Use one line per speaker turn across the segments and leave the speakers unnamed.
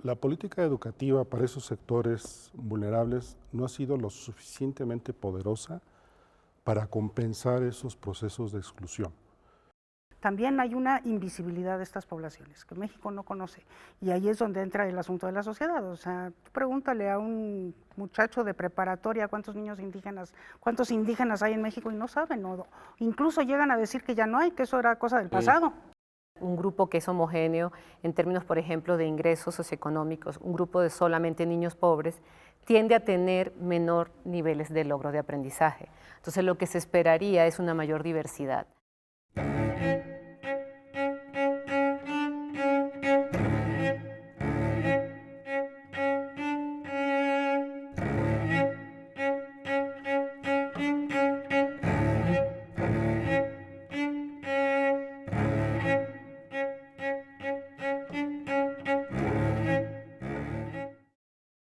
La política educativa para esos sectores vulnerables no ha sido lo suficientemente poderosa para compensar esos procesos de exclusión.
También hay una invisibilidad de estas poblaciones que México no conoce, y ahí es donde entra el asunto de la sociedad. O sea, tú pregúntale a un muchacho de preparatoria cuántos indígenas hay en México y no saben, o incluso llegan a decir que ya no hay, que eso era cosa del pasado.
Un grupo que es homogéneo en términos, por ejemplo, de ingresos socioeconómicos, un grupo de solamente niños pobres, tiende a tener menor niveles de logro de aprendizaje. Entonces, lo que se esperaría es una mayor diversidad.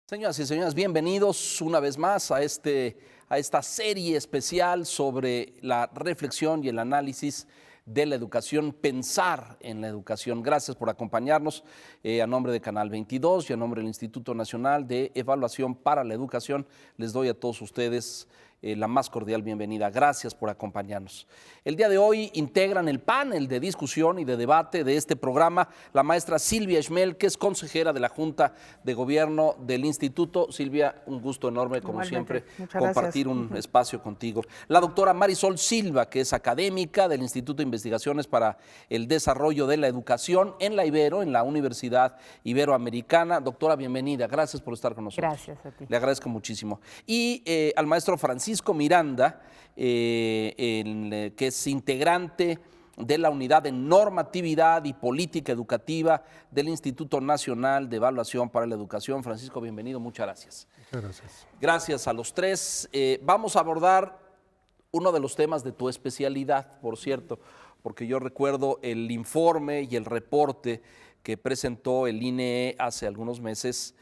Señoras y señores, bienvenidos una vez más a esta serie especial sobre la reflexión y el análisis de la educación, pensar en la educación. Gracias por acompañarnos a nombre de Canal 22 y a nombre del Instituto Nacional de Evaluación para la Educación. Les doy a todos ustedes la más cordial bienvenida. Gracias por acompañarnos. El día de hoy integran el panel de discusión y de debate de este programa la maestra Silvia Schmel, que es consejera de la Junta de Gobierno del Instituto. Silvia, un gusto enorme, como siempre, compartir un espacio contigo. La doctora Marisol Silva, que es académica del Instituto de Investigaciones para el Desarrollo de la Educación en la Ibero, en la Universidad Iberoamericana. Doctora, bienvenida. Gracias por estar con nosotros.
Gracias a ti.
Le agradezco muchísimo. Y al maestro Francisco Miranda, que es integrante de la Unidad de Normatividad y Política Educativa del Instituto Nacional de Evaluación para la Educación. Francisco, bienvenido, muchas gracias.
Muchas gracias.
Gracias a los tres. Vamos a abordar uno de los temas de tu especialidad, por cierto, porque yo recuerdo el informe y el reporte que presentó el INEE hace algunos meses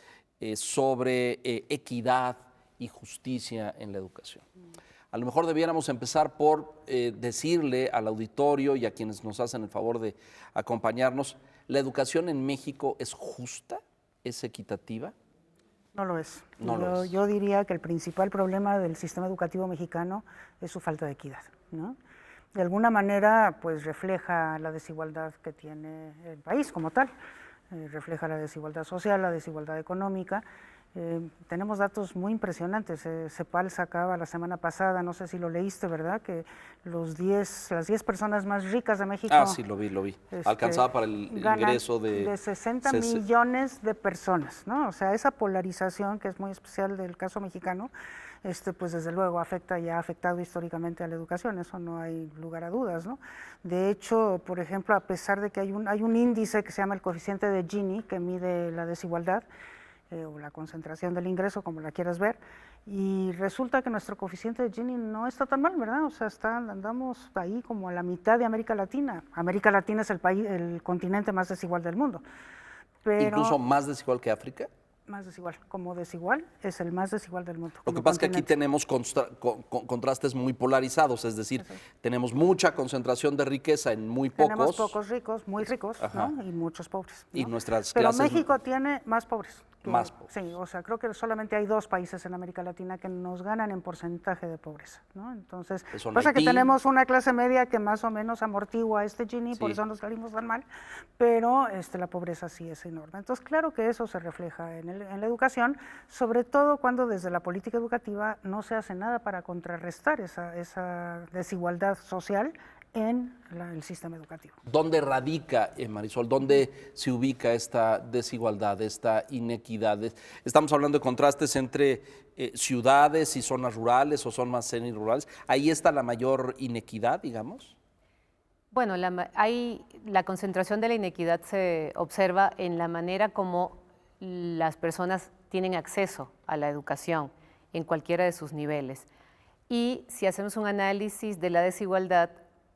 sobre equidad y justicia en la educación. A lo mejor debiéramos empezar por decirle al auditorio y a quienes nos hacen el favor de acompañarnos, ¿la educación en México es justa? ¿Es equitativa?
No lo es.
No
Yo diría que el principal problema del sistema educativo mexicano es su falta de equidad, ¿no? De alguna manera, pues refleja la desigualdad que tiene el país como tal, refleja la desigualdad social, la desigualdad económica. Tenemos datos muy impresionantes. CEPAL sacaba la semana pasada, no sé si lo leíste, ¿verdad?, que las 10 personas más ricas de México…
Ah, sí, lo vi. Alcanzaba para el ingreso
de 60 millones de personas, ¿no? O sea, esa polarización que es muy especial del caso mexicano, pues desde luego afecta y ha afectado históricamente a la educación, eso no hay lugar a dudas, ¿no? De hecho, por ejemplo, a pesar de que hay un índice que se llama el coeficiente de Gini, que mide la desigualdad, o la concentración del ingreso, como la quieras ver, y resulta que nuestro coeficiente de Gini no está tan mal, ¿verdad? O sea, andamos ahí como a la mitad de América Latina. América Latina es el continente más desigual del mundo. Pero
¿incluso más desigual que África?
Más desigual, como desigual, es el más desigual del mundo.
Lo que pasa es que aquí tenemos contrastes muy polarizados, es decir, tenemos mucha concentración de riqueza en muy pocos.
Tenemos pocos ricos, muy ricos, ¿no? Y muchos pobres, ¿no?
Y nuestras
Pero
clases…
México tiene más pobres.
Más pobres.
Sí, o sea, creo que solamente hay 2 países en América Latina que nos ganan en porcentaje de pobreza, ¿no? Entonces, pasa que tenemos una clase media que más o menos amortigua este Gini, sí, por eso nos salimos tan mal, pero la pobreza sí es enorme. Entonces, claro que eso se refleja en la educación, sobre todo cuando desde la política educativa no se hace nada para contrarrestar esa desigualdad social en el sistema educativo.
¿Dónde radica, Marisol, dónde se ubica esta desigualdad, esta inequidad? Estamos hablando de contrastes entre ciudades y zonas rurales o zonas semirurales. ¿Ahí está la mayor inequidad, digamos?
Bueno, la concentración de la inequidad se observa en la manera como las personas tienen acceso a la educación en cualquiera de sus niveles. Y si hacemos un análisis de la desigualdad,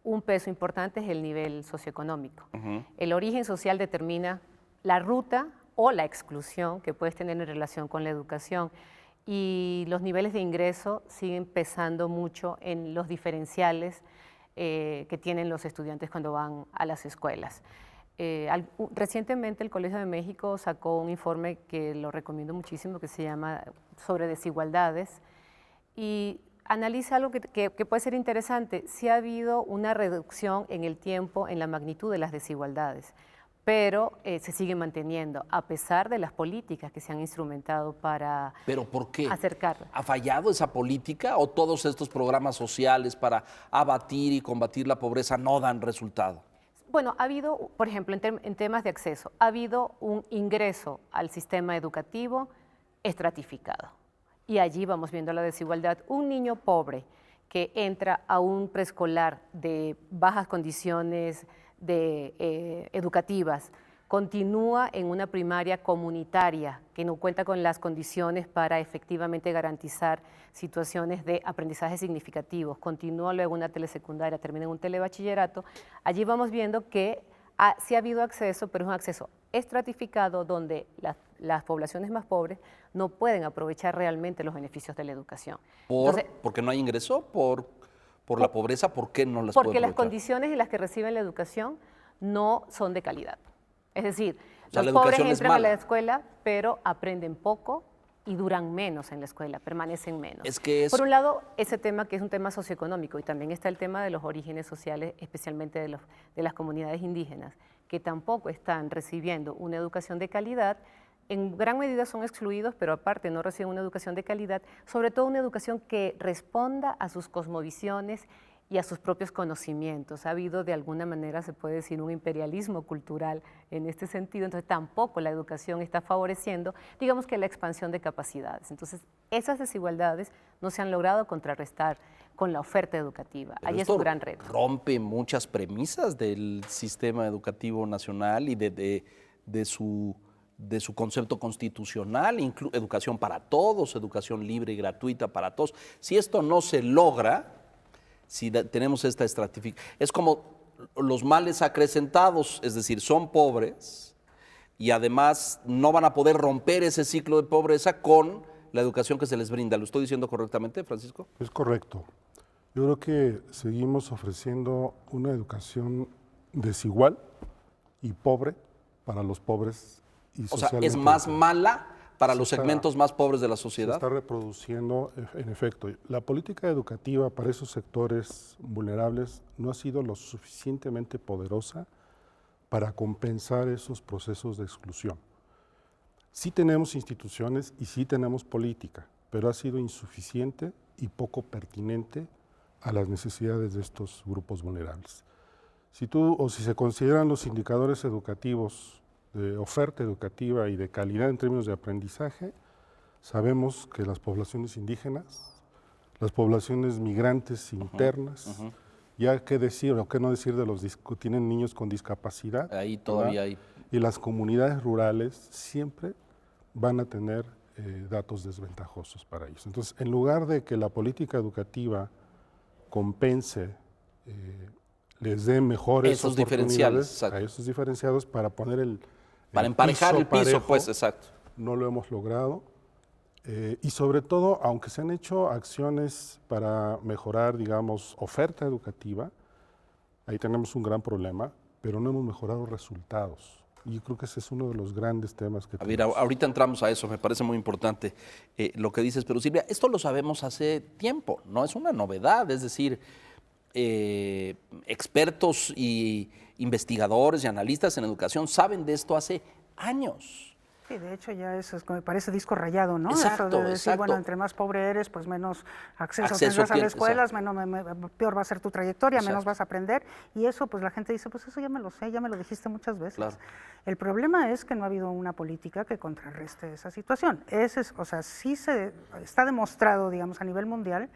un peso importante es el nivel socioeconómico. El origen social determina la ruta o la exclusión que puedes tener en relación con la educación, y los niveles de ingreso siguen pesando mucho en los diferenciales que tienen los estudiantes cuando van a las escuelas. Recientemente el Colegio de México sacó un informe que lo recomiendo muchísimo, que se llama sobre desigualdades, y analiza algo que puede ser interesante. Sí ha habido una reducción en el tiempo, en la magnitud de las desigualdades, pero se sigue manteniendo, a pesar de las políticas que se han instrumentado para
¿Pero por qué?
acercarla.
¿Ha fallado esa política o todos estos programas sociales para abatir y combatir la pobreza no dan resultado?
Bueno, ha habido, por ejemplo, en temas de acceso, ha habido un ingreso al sistema educativo estratificado. Y allí vamos viendo la desigualdad. Un niño pobre que entra a un preescolar de bajas condiciones educativas, continúa en una primaria comunitaria que no cuenta con las condiciones para efectivamente garantizar situaciones de aprendizaje significativos, continúa luego en una telesecundaria, termina en un telebachillerato. Allí vamos viendo que sí ha habido acceso, pero es un acceso estratificado donde las poblaciones más pobres no pueden aprovechar realmente los beneficios de la educación.
¿Porque no hay ingreso? ¿Por la pobreza? ¿Por qué no las pueden
Porque las
aprovechar?
condiciones en las que reciben la educación no son de calidad. Es decir,
O sea,
los
la
pobres
educación es
entran a la
mala.
escuela, pero aprenden poco y duran menos en la escuela, permanecen menos.
Es que es-
Por un lado, ese tema que es un tema socioeconómico, y también está el tema de los orígenes sociales, especialmente de las comunidades indígenas, que tampoco están recibiendo una educación de calidad. En gran medida son excluidos, pero aparte no reciben una educación de calidad, sobre todo una educación que responda a sus cosmovisiones y a sus propios conocimientos. Ha habido de alguna manera, se puede decir, un imperialismo cultural en este sentido, entonces tampoco la educación está favoreciendo, digamos que la expansión de capacidades. Entonces, esas desigualdades no se han logrado contrarrestar con la oferta educativa.
Pero
Ahí es
esto
un gran reto.
rompe muchas premisas del sistema educativo nacional y de su concepto constitucional, educación para todos, educación libre y gratuita para todos. Si esto no se logra, si tenemos esta estratificación, es como los males acrecentados, es decir, son pobres y además no van a poder romper ese ciclo de pobreza con la educación que se les brinda. ¿Lo estoy diciendo correctamente, Francisco?
Es correcto. Yo creo que seguimos ofreciendo una educación desigual y pobre para los pobres y
O sea,
socialmente.
es más mala para
Se
los
está-
segmentos más pobres de la
Se
sociedad.
está reproduciendo, en efecto. La política educativa para esos sectores vulnerables no ha sido lo suficientemente poderosa para compensar esos procesos de exclusión. Sí tenemos instituciones y sí tenemos política, pero ha sido insuficiente y poco pertinente a las necesidades de estos grupos vulnerables. Si se consideran los indicadores educativos de oferta educativa y de calidad en términos de aprendizaje, sabemos que las poblaciones indígenas, las poblaciones migrantes internas, ya qué decir o qué no decir de los que tienen niños con discapacidad,
Ahí todavía
¿verdad?
hay.
Y las comunidades rurales siempre van a tener datos desventajosos para ellos. Entonces, en lugar de que la política educativa compense, les dé mejores
Esos diferenciales,
oportunidades
exacto.
a esos diferenciados para poner
Para emparejar el piso,
parejo,
pues, exacto.
no lo hemos logrado. Y sobre todo, aunque se han hecho acciones para mejorar, digamos, oferta educativa, ahí tenemos un gran problema, pero no hemos mejorado resultados. Y yo creo que ese es uno de los grandes temas que
A ver,
tenemos.
ahorita entramos a eso, me parece muy importante lo que dices, pero Silvia, esto lo sabemos hace tiempo, no es una novedad, es decir, expertos y investigadores y analistas en educación saben de esto hace años.
Sí, de hecho ya eso es, me parece disco rayado, ¿no?
Exacto,
Eso de decir,
exacto.
bueno, entre más pobre eres, pues menos acceso
Acceso
tendrás a la
tienes,
escuela,
exacto.
peor va a ser tu trayectoria,
Exacto.
menos vas a aprender. Y eso, pues la gente dice, pues eso ya me lo sé, ya me lo dijiste muchas veces.
Claro.
El problema es que no ha habido una política que contrarreste esa situación. O sea, sí está demostrado, digamos, a nivel mundial,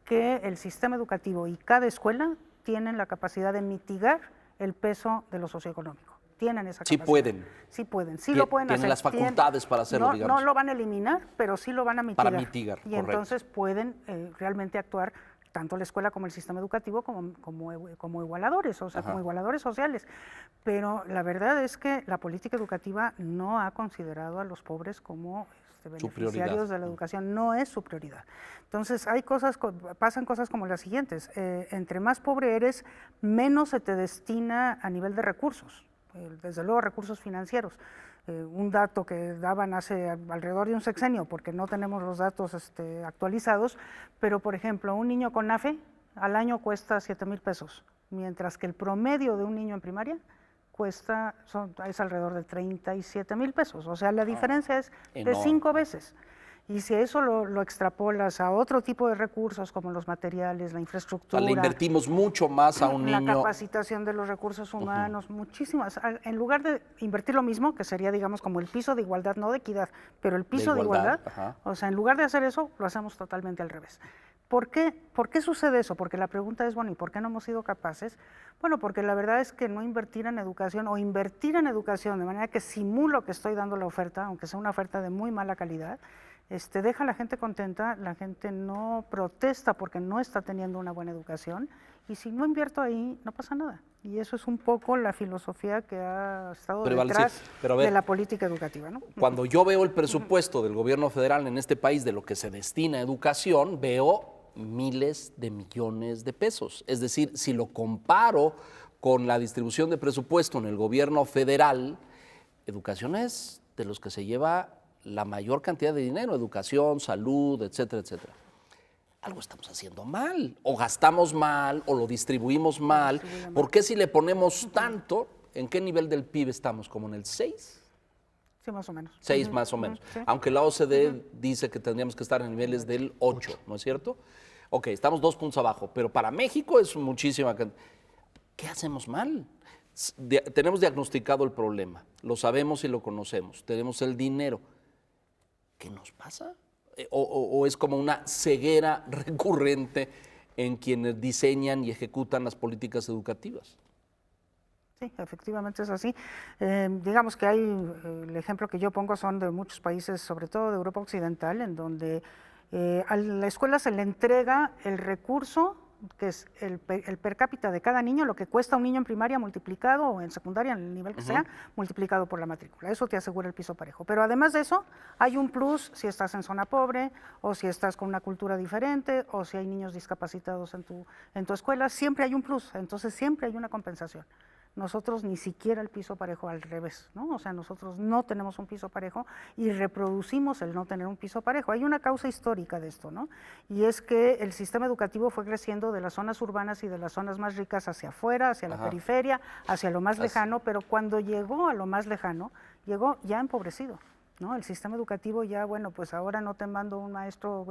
que el sistema educativo y cada escuela tienen la capacidad de mitigar el peso de lo socioeconómico. Tienen esa
Sí
capacidad.
pueden.
Sí pueden, sí lo pueden
Tienen
hacer.
las facultades para hacerlo,
no,
digamos.
No lo van a eliminar, pero sí lo van a mitigar.
Para mitigar,
Y
correcto.
entonces pueden realmente actuar tanto la escuela como el sistema educativo como igualadores, o sea,
Ajá.
como igualadores sociales. Pero la verdad es que la política educativa no ha considerado a los pobres como
Su
beneficiarios
prioridad.
de la educación, no es su prioridad. Entonces, pasan cosas como las siguientes. Entre más pobre eres, menos se te destina a nivel de recursos. desde luego recursos financieros. Un dato que daban hace alrededor de un sexenio, porque no tenemos los datos actualizados, pero por ejemplo, un niño con NAFE al año cuesta 7,000 pesos, mientras que el promedio de un niño en primaria es alrededor de 37,000 pesos. O sea, la diferencia es de 5 veces. Y si eso lo extrapolas a otro tipo de recursos como los materiales, la infraestructura.
O sea, le invertimos mucho más a un
la
niño.
La capacitación de los recursos humanos, muchísimas. En lugar de invertir lo mismo, que sería, digamos, como el piso de igualdad, no de equidad, pero el piso de igualdad, o sea, en lugar de hacer eso, lo hacemos totalmente al revés. ¿Por qué sucede eso? Porque la pregunta es, bueno, ¿y por qué no hemos sido capaces? Bueno, porque la verdad es que no invertir en educación o invertir en educación de manera que simulo que estoy dando la oferta, aunque sea una oferta de muy mala calidad, deja a la gente contenta, la gente no protesta porque no está teniendo una buena educación, y si no invierto ahí, no pasa nada. Y eso es un poco la filosofía que ha estado detrás de la política educativa, ¿no?
Cuando yo veo el presupuesto del gobierno federal en este país de lo que se destina a educación, veo miles de millones de pesos. Es decir, si lo comparo con la distribución de presupuesto en el gobierno federal, educación es de los que se lleva la mayor cantidad de dinero, educación, salud, etcétera, etcétera. Algo estamos haciendo mal, o gastamos mal, o lo distribuimos mal. ¿Por qué si le ponemos tanto, en qué nivel del PIB estamos? ¿Como en el 6?
Sí, más o menos.
6 más o menos.
Sí.
Aunque la OCDE dice que tendríamos que estar en niveles del 8, ¿no es cierto? Ok, estamos 2 puntos abajo, pero para México es muchísima cantidad. ¿Qué hacemos mal? Tenemos diagnosticado el problema, lo sabemos y lo conocemos, tenemos el dinero. ¿Qué nos pasa? ¿O es como una ceguera recurrente en quienes diseñan y ejecutan las políticas educativas?
Sí, efectivamente es así. Digamos que el ejemplo que yo pongo son de muchos países, sobre todo de Europa Occidental, en donde a la escuela se le entrega el recurso, que es el per cápita de cada niño, lo que cuesta un niño en primaria multiplicado, o en secundaria, en el nivel que sea, multiplicado por la matrícula. Eso te asegura el piso parejo. Pero además de eso, hay un plus si estás en zona pobre, o si estás con una cultura diferente, o si hay niños discapacitados en tu escuela. Siempre hay un plus, entonces siempre hay una compensación. Nosotros ni siquiera el piso parejo, al revés, ¿no? O sea, nosotros no tenemos un piso parejo y reproducimos el no tener un piso parejo. Hay una causa histórica de esto, ¿no? Y es que el sistema educativo fue creciendo de las zonas urbanas y de las zonas más ricas hacia afuera, hacia la periferia, hacia lo más lejano, pero cuando llegó a lo más lejano, llegó ya empobrecido, ¿no? El sistema educativo ya, bueno, pues ahora no te mando un maestro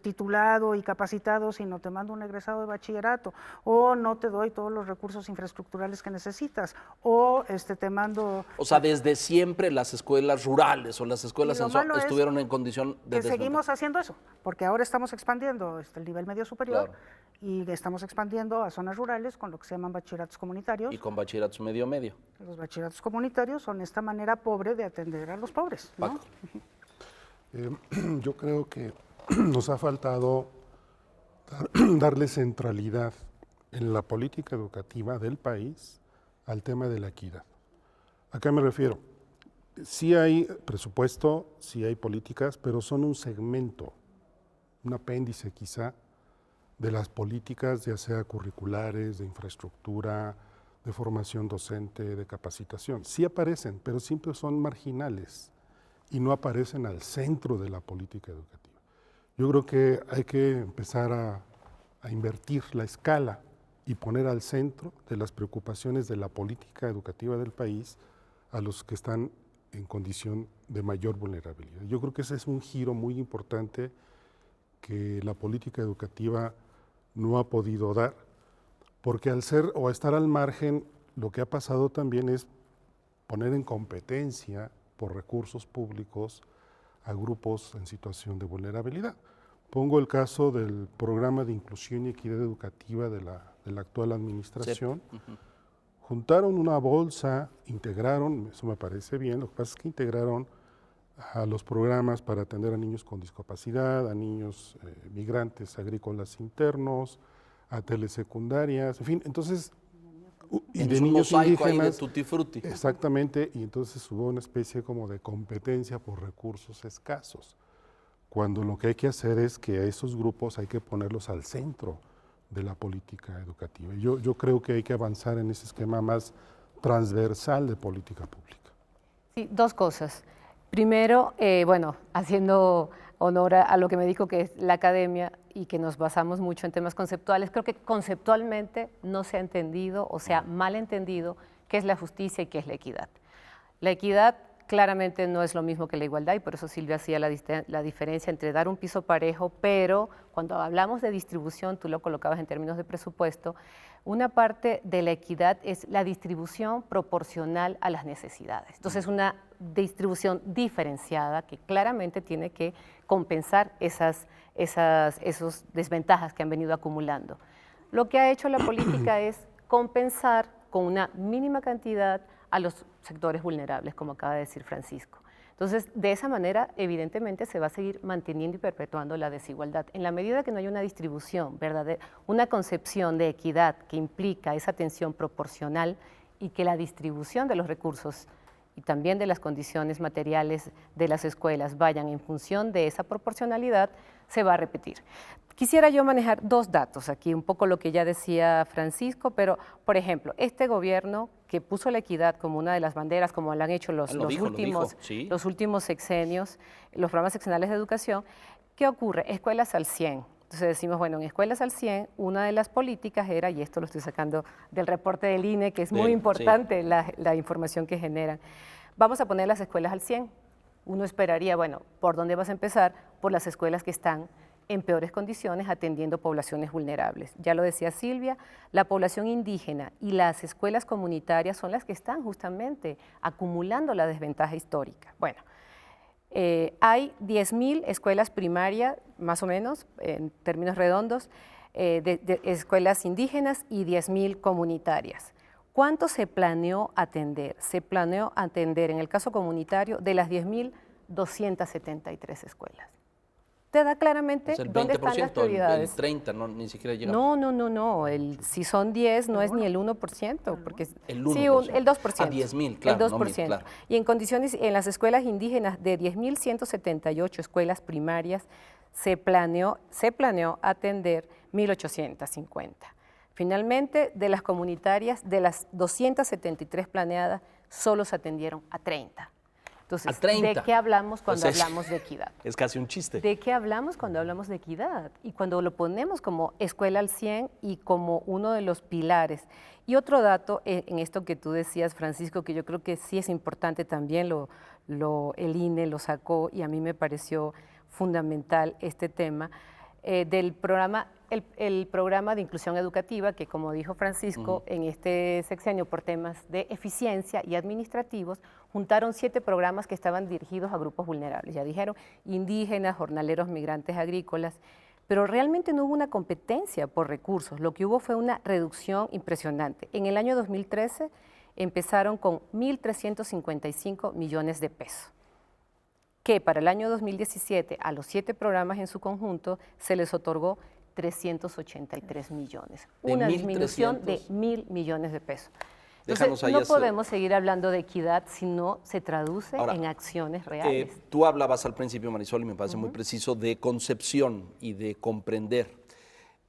titulado y capacitado, sino te mando un egresado de bachillerato, o no te doy todos los recursos infraestructurales que necesitas, o te mando...
O sea, desde siempre las escuelas rurales o las escuelas estuvieron en condición de
que seguimos haciendo eso, porque ahora estamos expandiendo el nivel medio superior, y estamos expandiendo a zonas rurales con lo que se llaman bachilleratos comunitarios.
Y con bachilleratos medio-medio.
Los bachilleratos comunitarios son esta manera pobre de atender a los pobres, ¿no?
Yo creo que nos ha faltado darle centralidad en la política educativa del país al tema de la equidad. ¿A qué me refiero? Sí hay presupuesto, sí hay políticas, pero son un segmento, un apéndice quizá, de las políticas, ya sea curriculares, de infraestructura, de formación docente, de capacitación. Sí aparecen, pero siempre son marginales y no aparecen al centro de la política educativa. Yo creo que hay que empezar a invertir la escala y poner al centro de las preocupaciones de la política educativa del país a los que están en condición de mayor vulnerabilidad. Yo creo que ese es un giro muy importante que la política educativa no ha podido dar, porque al ser o estar al margen, lo que ha pasado también es poner en competencia por recursos públicos a grupos en situación de vulnerabilidad. Pongo el caso del programa de inclusión y equidad educativa de la actual administración. Sí. Juntaron una bolsa, integraron, eso me parece bien, lo que pasa es que integraron a los programas para atender a niños con discapacidad, a niños migrantes agrícolas internos, a telesecundarias, en fin, entonces, y de niños indígenas,
de tutti frutti.
Exactamente, y entonces hubo una especie como de competencia por recursos escasos, cuando lo que hay que hacer es que a esos grupos hay que ponerlos al centro de la política educativa. Yo creo que hay que avanzar en ese esquema más transversal de política pública.
Sí, dos cosas. Primero, bueno, haciendo honor a lo que me dijo que es la academia y que nos basamos mucho en temas conceptuales, creo que conceptualmente no se ha entendido o se ha mal entendido qué es la justicia y qué es la equidad. La equidad claramente no es lo mismo que la igualdad y por eso Silvia hacía la diferencia entre dar un piso parejo, pero cuando hablamos de distribución, tú lo colocabas en términos de presupuesto, una parte de la equidad es la distribución proporcional a las necesidades. Entonces, una distribución diferenciada que claramente tiene que compensar esas desventajas que han venido acumulando. Lo que ha hecho la política es compensar con una mínima cantidad a los sectores vulnerables, como acaba de decir Francisco. Entonces, de esa manera, evidentemente, se va a seguir manteniendo y perpetuando la desigualdad. En la medida que no haya una distribución verdadera, una concepción de equidad que implica esa atención proporcional y que la distribución de los recursos y también de las condiciones materiales de las escuelas vayan en función de esa proporcionalidad, se va a repetir. Quisiera yo manejar dos datos aquí, un poco lo que ya decía Francisco, pero, por ejemplo, este gobierno que puso la equidad como una de las banderas, como lo han hecho los últimos sexenios, los programas seccionales de educación, ¿qué ocurre? Escuelas al 100. Entonces decimos, bueno, en Escuelas al 100, una de las políticas era, y esto lo estoy sacando del reporte del INE, que es muy importante la información que generan, vamos a poner las escuelas al 100. Uno esperaría, bueno, ¿por dónde vas a empezar? Por las escuelas que están en peores condiciones atendiendo poblaciones vulnerables. Ya lo decía Silvia, la población indígena y las escuelas comunitarias son las que están justamente acumulando la desventaja histórica. Bueno, hay 10.000 escuelas primarias, más o menos, en términos redondos, de escuelas indígenas y 10.000 comunitarias. ¿Cuánto se planeó atender? Se planeó atender, en el caso comunitario, de las 10.000, 273 escuelas. Te da claramente dónde están las prioridades.
El 30, no, ni siquiera llega.
No. Si son 10, no es ni el 1%. Porque,
el 1%.
Sí, el 2%.
A 10.000, claro.
El 2%.
No, claro.
Y en condiciones, en las escuelas indígenas, de 10.178 escuelas primarias, se planeó atender 1.850. Finalmente, de las comunitarias, de las 273 planeadas, solo se atendieron a 30. Entonces,
a 30.
¿de qué hablamos cuando hablamos de equidad?
Es casi un chiste.
¿De qué hablamos cuando hablamos de equidad? Y cuando lo ponemos como escuela al 100 y como uno de los pilares. Y otro dato en esto que tú decías, Francisco, que yo creo que sí es importante también, el INE lo sacó y a mí me pareció fundamental este tema, del programa, el programa de inclusión educativa, que como dijo Francisco, en este sexenio por temas de eficiencia y administrativos, juntaron 7 programas que estaban dirigidos a grupos vulnerables. Ya dijeron, indígenas, jornaleros, migrantes, agrícolas, pero realmente no hubo una competencia por recursos. Lo que hubo fue una reducción impresionante. En el año 2013 empezaron con 1.355 millones de pesos, que para el año 2017 a los 7 programas en su conjunto se les otorgó 383 millones, una disminución de 1.000 millones de pesos. Entonces, no podemos seguir hablando de equidad si no se traduce en acciones reales.
Tú hablabas al principio, Marisol, y me parece muy preciso, de concepción y de comprender.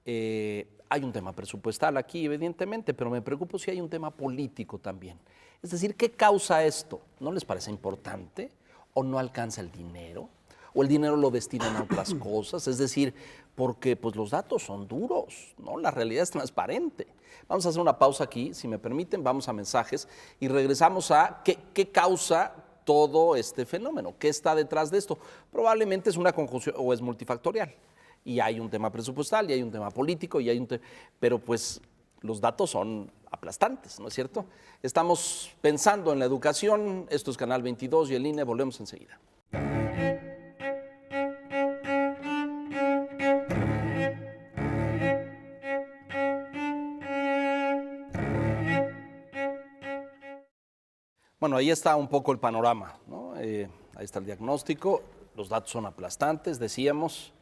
Hay un tema presupuestal aquí, evidentemente, pero me preocupo si hay un tema político también. Es decir, ¿qué causa esto? ¿No les parece importante? ¿O no alcanza el dinero? ¿O el dinero lo destinan a otras cosas? Es decir, porque pues, los datos son duros, ¿no? La realidad es transparente. Vamos a hacer una pausa aquí, si me permiten, vamos a mensajes y regresamos a qué causa todo este fenómeno, qué está detrás de esto. Probablemente es una conjunción o es multifactorial. Y hay un tema presupuestal, y hay un tema político, y hay un pero pues los datos son aplastantes, ¿no es cierto? Estamos pensando en la educación, esto es Canal 22 y el INE, volvemos enseguida. Bueno, ahí está un poco el panorama, ¿no? Ahí está el diagnóstico, los datos son aplastantes, decíamos.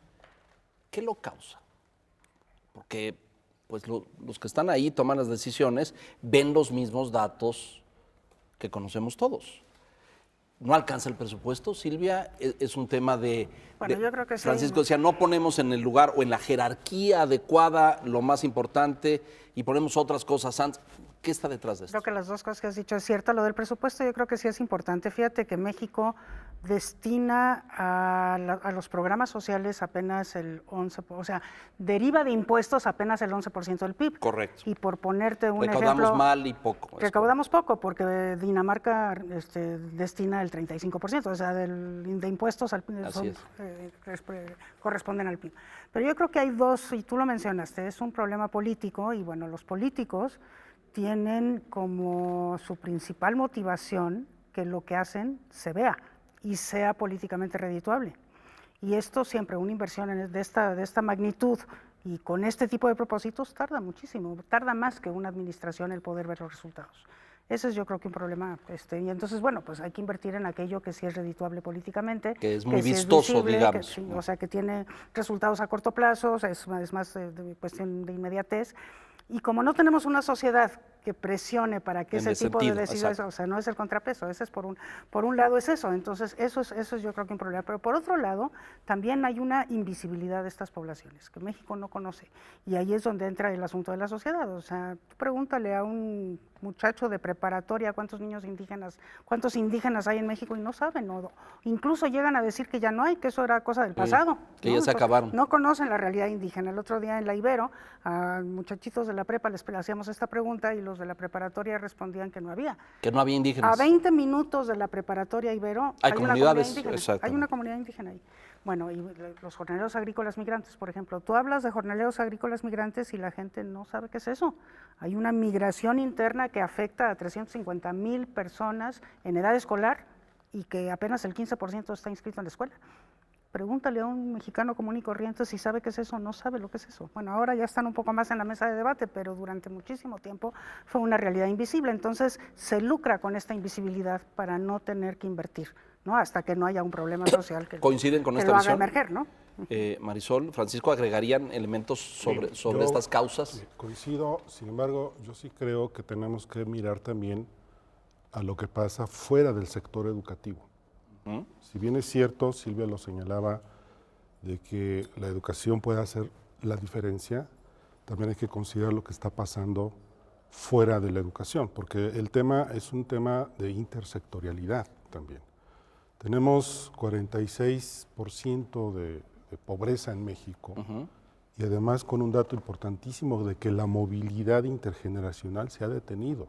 ¿Qué lo causa? Porque pues, los que están ahí toman las decisiones, ven los mismos datos que conocemos todos. ¿No alcanza el presupuesto, Silvia? ¿Es un tema de
Bueno, yo creo que sí.
Francisco decía, no ponemos en el lugar o en la jerarquía adecuada lo más importante y ponemos otras cosas antes. ¿Qué está detrás de esto?
Creo que las dos cosas que has dicho es cierto. Lo del presupuesto yo creo que sí es importante. Fíjate que México destina a los programas sociales apenas el 11%, o sea, deriva de impuestos apenas el 11% del PIB.
Correcto.
Y por ponerte un ejemplo...
Recaudamos mal y poco.
Recaudamos poco porque Dinamarca destina el 35%, o sea, de impuestos corresponden al PIB. Pero yo creo que hay dos, y tú lo mencionaste, es un problema político y bueno, los políticos tienen como su principal motivación que lo que hacen se vea y sea políticamente redituable. Y esto siempre, una inversión de esta magnitud y con este tipo de propósitos tarda muchísimo, tarda más que una administración el poder ver los resultados. Ese es yo creo que un problema. Y entonces, bueno, pues hay que invertir en aquello que sí es redituable políticamente.
Que es muy vistoso, visible, digamos.
Sí, o sea, que tiene resultados a corto plazo, o sea, es más de cuestión de inmediatez. Y como no tenemos una sociedad que presione para que ese tipo de decisiones, o sea, no es el contrapeso, ese es por un lado es eso, entonces eso es yo creo que un problema, pero por otro lado también hay una invisibilidad de estas poblaciones que México no conoce y ahí es donde entra el asunto de la sociedad, o sea, tú pregúntale a un muchacho de preparatoria cuántos indígenas hay en México y no saben, o incluso llegan a decir que ya no hay, que eso era cosa del pasado.
Que ya se acabaron.
No conocen la realidad indígena. El otro día en la Ibero, a muchachitos de la prepa les hacíamos esta pregunta y los de la preparatoria respondían que no había.
Que no había indígenas.
A 20 minutos de la preparatoria Ibero
hay comunidades,
una comunidad indígena. Hay una comunidad indígena ahí. Bueno, y los jornaleros agrícolas migrantes, por ejemplo, tú hablas de jornaleros agrícolas migrantes y la gente no sabe qué es eso. Hay una migración interna que afecta a 350,000 personas en edad escolar y que apenas el 15% está inscrito en la escuela. Pregúntale a un mexicano común y corriente si sabe qué es eso, no sabe lo que es eso. Bueno, ahora ya están un poco más en la mesa de debate, pero durante muchísimo tiempo fue una realidad invisible. Entonces se lucra con esta invisibilidad para no tener que invertir, ¿no? Hasta que no haya un problema social que,
¿coinciden con
que
esta
lo
visión?
haga emerger, ¿no?
Marisol, Francisco, ¿agregarían elementos sobre estas causas?
Coincido, sin embargo, yo sí creo que tenemos que mirar también a lo que pasa fuera del sector educativo. Si bien es cierto, Silvia lo señalaba, de que la educación puede hacer la diferencia, también hay que considerar lo que está pasando fuera de la educación, porque el tema es un tema de intersectorialidad también. Tenemos 46% de pobreza en México y además con un dato importantísimo de que la movilidad intergeneracional se ha detenido.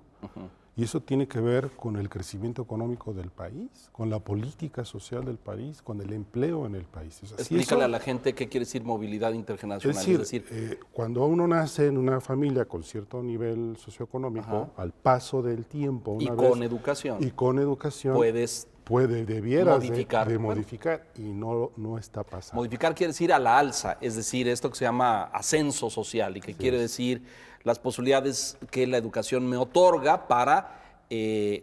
Y eso tiene que ver con el crecimiento económico del país, con la política social del país, con el empleo en el país. O sea,
explícale a la gente qué quiere decir movilidad intergeneracional.
Es decir, cuando uno nace en una familia con cierto nivel socioeconómico, al paso del tiempo,
con educación,
debieras
modificar.
de modificar y no está pasando.
Modificar quiere decir a la alza, es decir, esto que se llama ascenso social y que quiere decir las posibilidades que la educación me otorga para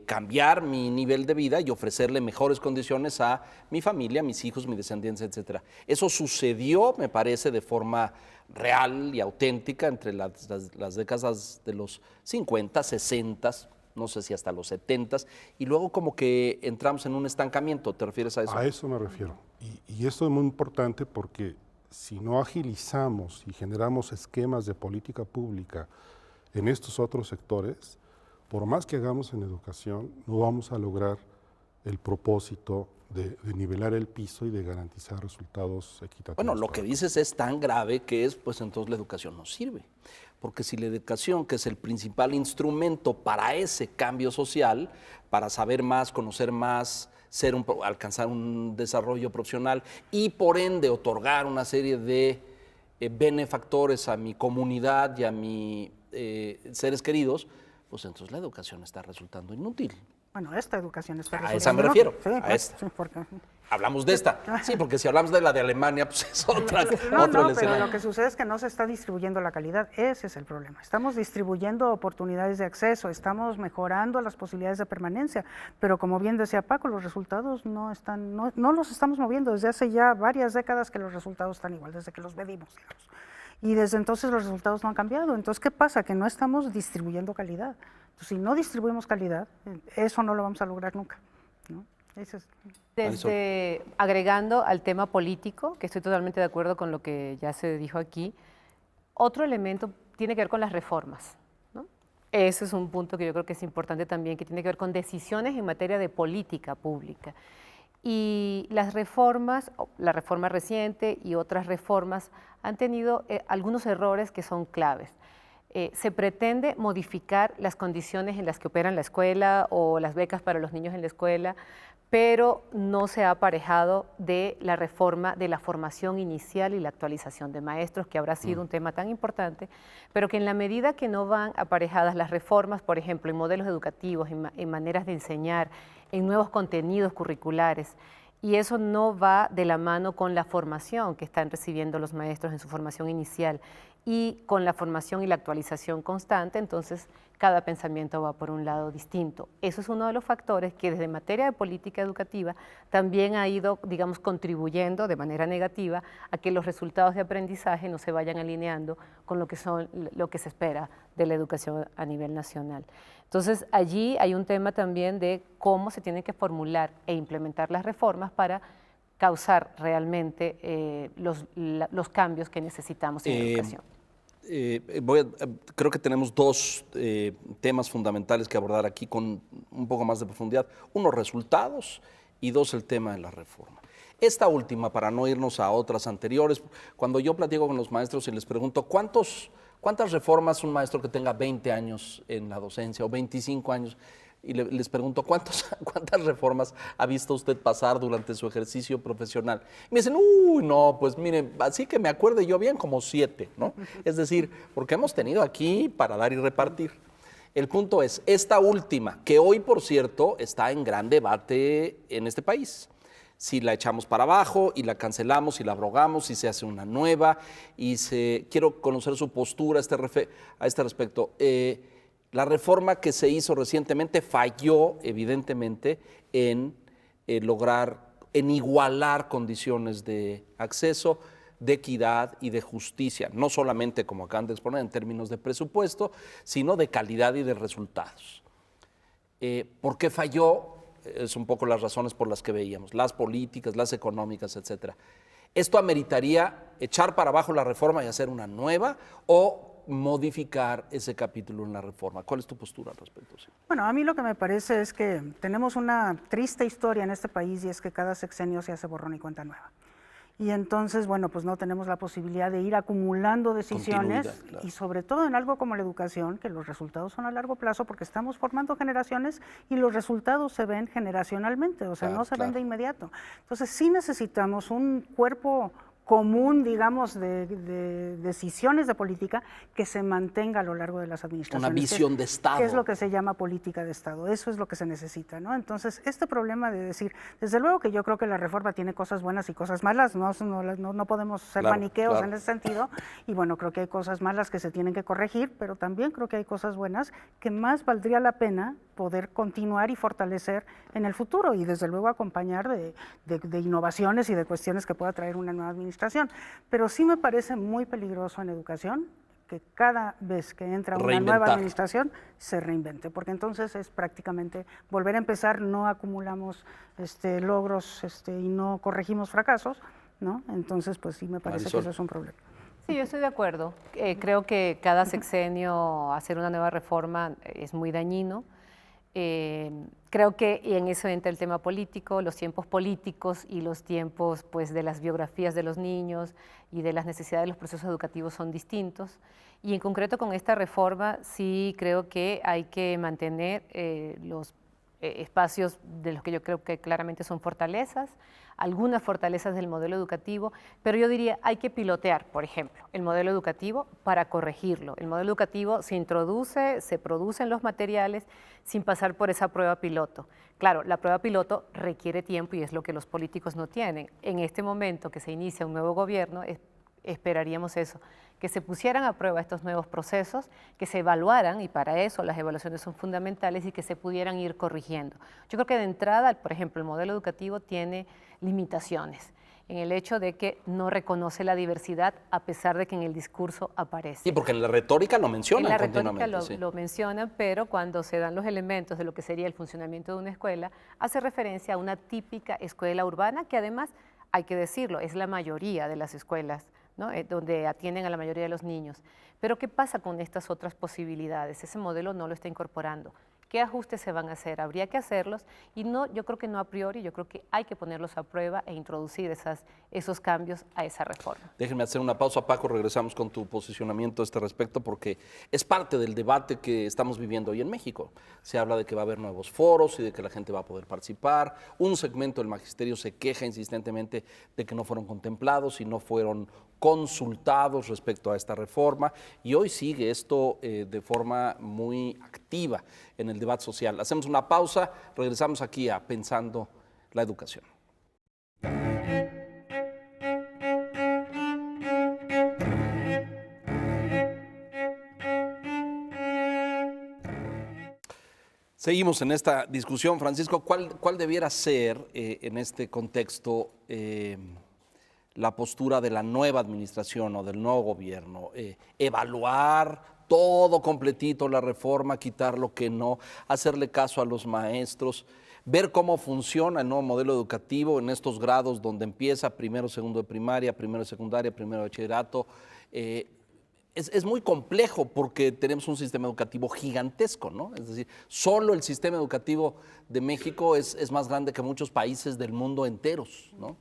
cambiar mi nivel de vida y ofrecerle mejores condiciones a mi familia, mis hijos, mis descendientes, etcétera. Eso sucedió, me parece, de forma real y auténtica entre las décadas de los 50, 60, no sé si hasta los 70, y luego como que entramos en un estancamiento. ¿Te refieres a eso?
A eso me refiero. Y esto es muy importante porque si no agilizamos y generamos esquemas de política pública en estos otros sectores, por más que hagamos en educación, no vamos a lograr el propósito de nivelar el piso y de garantizar resultados equitativos.
Bueno, lo que dices es tan grave que pues entonces la educación no sirve. Porque si la educación, que es el principal instrumento para ese cambio social, para saber más, conocer más, alcanzar un desarrollo profesional y por ende otorgar una serie de benefactores a mi comunidad y a mis seres queridos, pues entonces la educación está resultando inútil.
Bueno, esta educación está resultando
a esa me refiero,
sí,
a esta.
Sí, porque...
Hablamos de esta. Sí, porque si hablamos de la de Alemania, pues es otra.
No, pero lo que sucede es que no se está distribuyendo la calidad. Ese es el problema. Estamos distribuyendo oportunidades de acceso, estamos mejorando las posibilidades de permanencia, pero como bien decía Paco, los resultados no los estamos moviendo. Desde hace ya varias décadas que los resultados están igual, desde que los medimos, digamos. Y desde entonces los resultados no han cambiado. Entonces, ¿qué pasa? Que no estamos distribuyendo calidad. Entonces, si no distribuimos calidad, eso no lo vamos a lograr nunca, ¿no? Eso es.
Desde agregando al tema político, que estoy totalmente de acuerdo con lo que ya se dijo aquí, otro elemento tiene que ver con las reformas, ¿no? Ese es un punto que yo creo que es importante también, que tiene que ver con decisiones en materia de política pública. Y las reformas, la reforma reciente y otras reformas han tenido algunos errores que son claves. Se pretende modificar las condiciones en las que opera la escuela o las becas para los niños en la escuela, pero no se ha aparejado de la reforma de la formación inicial y la actualización de maestros, que habrá sido un tema tan importante, pero que en la medida que no van aparejadas las reformas, por ejemplo, en modelos educativos, en maneras de enseñar, en nuevos contenidos curriculares, y eso no va de la mano con la formación que están recibiendo los maestros en su formación inicial y con la formación y la actualización constante, entonces cada pensamiento va por un lado distinto. Eso es uno de los factores que desde materia de política educativa también ha ido, digamos, contribuyendo de manera negativa a que los resultados de aprendizaje no se vayan alineando con lo que se espera de la educación a nivel nacional. Entonces, allí hay un tema también de cómo se tienen que formular e implementar las reformas para causar realmente los cambios que necesitamos en la educación.
Creo que tenemos dos temas fundamentales que abordar aquí con un poco más de profundidad. Uno, resultados, y dos, el tema de la reforma. Esta última, para no irnos a otras anteriores, cuando yo platico con los maestros y les pregunto ¿cuántas reformas un maestro que tenga 20 años en la docencia o 25 años? Y les pregunto, ¿cuántas reformas ha visto usted pasar durante su ejercicio profesional? Y me dicen, uy, no, pues mire, así que me acuerde yo bien, como 7, ¿no? Es decir, porque hemos tenido aquí para dar y repartir. El punto es, esta última, que hoy, por cierto, está en gran debate en este país. Si la echamos para abajo y la cancelamos, si la abrogamos, si se hace una nueva, quiero conocer su postura a este respecto. La reforma que se hizo recientemente falló, evidentemente, en igualar condiciones de acceso, de equidad y de justicia, no solamente, como acaban de exponer, en términos de presupuesto, sino de calidad y de resultados. ¿Por qué falló? Es un poco las razones por las que veíamos, las políticas, las económicas, etcétera. ¿Esto ameritaría echar para abajo la reforma y hacer una nueva o modificar ese capítulo en la reforma? ¿Cuál es tu postura al respecto? Sí.
Bueno, a mí lo que me parece es que tenemos una triste historia en este país y es que cada sexenio se hace borrón y cuenta nueva. Y entonces, bueno, pues no tenemos la posibilidad de ir acumulando decisiones claro. Y sobre todo en algo como la educación, que los resultados son a largo plazo porque estamos formando generaciones y los resultados se ven generacionalmente, o sea, no se ven de inmediato. Entonces sí necesitamos un cuerpo común, digamos, de decisiones de política que se mantenga a lo largo de las administraciones.
Una visión de Estado.
Que es lo que se llama política de Estado, eso es lo que se necesita, ¿no? Entonces, este problema de decir, desde luego que yo creo que la reforma tiene cosas buenas y cosas malas, no podemos ser maniqueos en ese sentido, y bueno, creo que hay cosas malas que se tienen que corregir, pero también creo que hay cosas buenas que más valdría la pena poder continuar y fortalecer en el futuro, y desde luego acompañar de innovaciones y de cuestiones que pueda traer una nueva administración. Pero sí me parece muy peligroso en educación que cada vez que entra una nueva administración se reinvente, porque entonces es prácticamente volver a empezar, no acumulamos logros y no corregimos fracasos, ¿no? Entonces, pues sí me parece que eso es un problema.
Sí, yo estoy de acuerdo. Creo que cada sexenio hacer una nueva reforma es muy dañino. Creo que en eso entra el tema político, los tiempos políticos y los tiempos pues, de las biografías de los niños y de las necesidades de los procesos educativos son distintos. Y en concreto con esta reforma sí creo que hay que mantener los espacios de los que yo creo que claramente son fortalezas, algunas fortalezas del modelo educativo, pero yo diría hay que pilotear, por ejemplo, el modelo educativo para corregirlo. El modelo educativo se introduce, se producen los materiales sin pasar por esa prueba piloto. Claro, la prueba piloto requiere tiempo y es lo que los políticos no tienen. En este momento que se inicia un nuevo gobierno, esperaríamos eso, que se pusieran a prueba estos nuevos procesos, que se evaluaran, y para eso las evaluaciones son fundamentales, y que se pudieran ir corrigiendo. Yo creo que de entrada, por ejemplo, el modelo educativo tiene limitaciones, en el hecho de que no reconoce la diversidad a pesar de que en el discurso aparece.
Sí, porque en la retórica lo mencionan
En la retórica
continuamente.
lo mencionan, pero cuando se dan los elementos de lo que sería el funcionamiento de una escuela, hace referencia a una típica escuela urbana que además, hay que decirlo, es la mayoría de las escuelas, ¿no? Donde atienden a la mayoría de los niños. Pero ¿qué pasa con estas otras posibilidades? Ese modelo no lo está incorporando. ¿Qué ajustes se van a hacer? Habría que hacerlos y no, yo creo que no a priori, yo creo que hay que ponerlos a prueba e introducir esos cambios a esa reforma.
Déjenme hacer una pausa, Paco, regresamos con tu posicionamiento a este respecto porque es parte del debate que estamos viviendo hoy en México. Se habla de que va a haber nuevos foros y de que la gente va a poder participar. Un segmento del magisterio se queja insistentemente de que no fueron contemplados y no fueron consultados respecto a esta reforma y hoy sigue esto de forma muy activa en el debate social. Hacemos una pausa, regresamos aquí a Pensando la Educación. Seguimos en esta discusión, Francisco. ¿Cuál debiera ser en este contexto la postura de la nueva administración o del nuevo gobierno? Evaluar todo completito la reforma, quitar lo que no, hacerle caso a los maestros, ver cómo funciona el nuevo modelo educativo en estos grados donde empieza primero, segundo de primaria, primero de secundaria, primero de bachillerato. Es muy complejo porque tenemos un sistema educativo gigantesco, ¿no? Es decir, solo el sistema educativo de México es más grande que muchos países del mundo enteros, ¿no?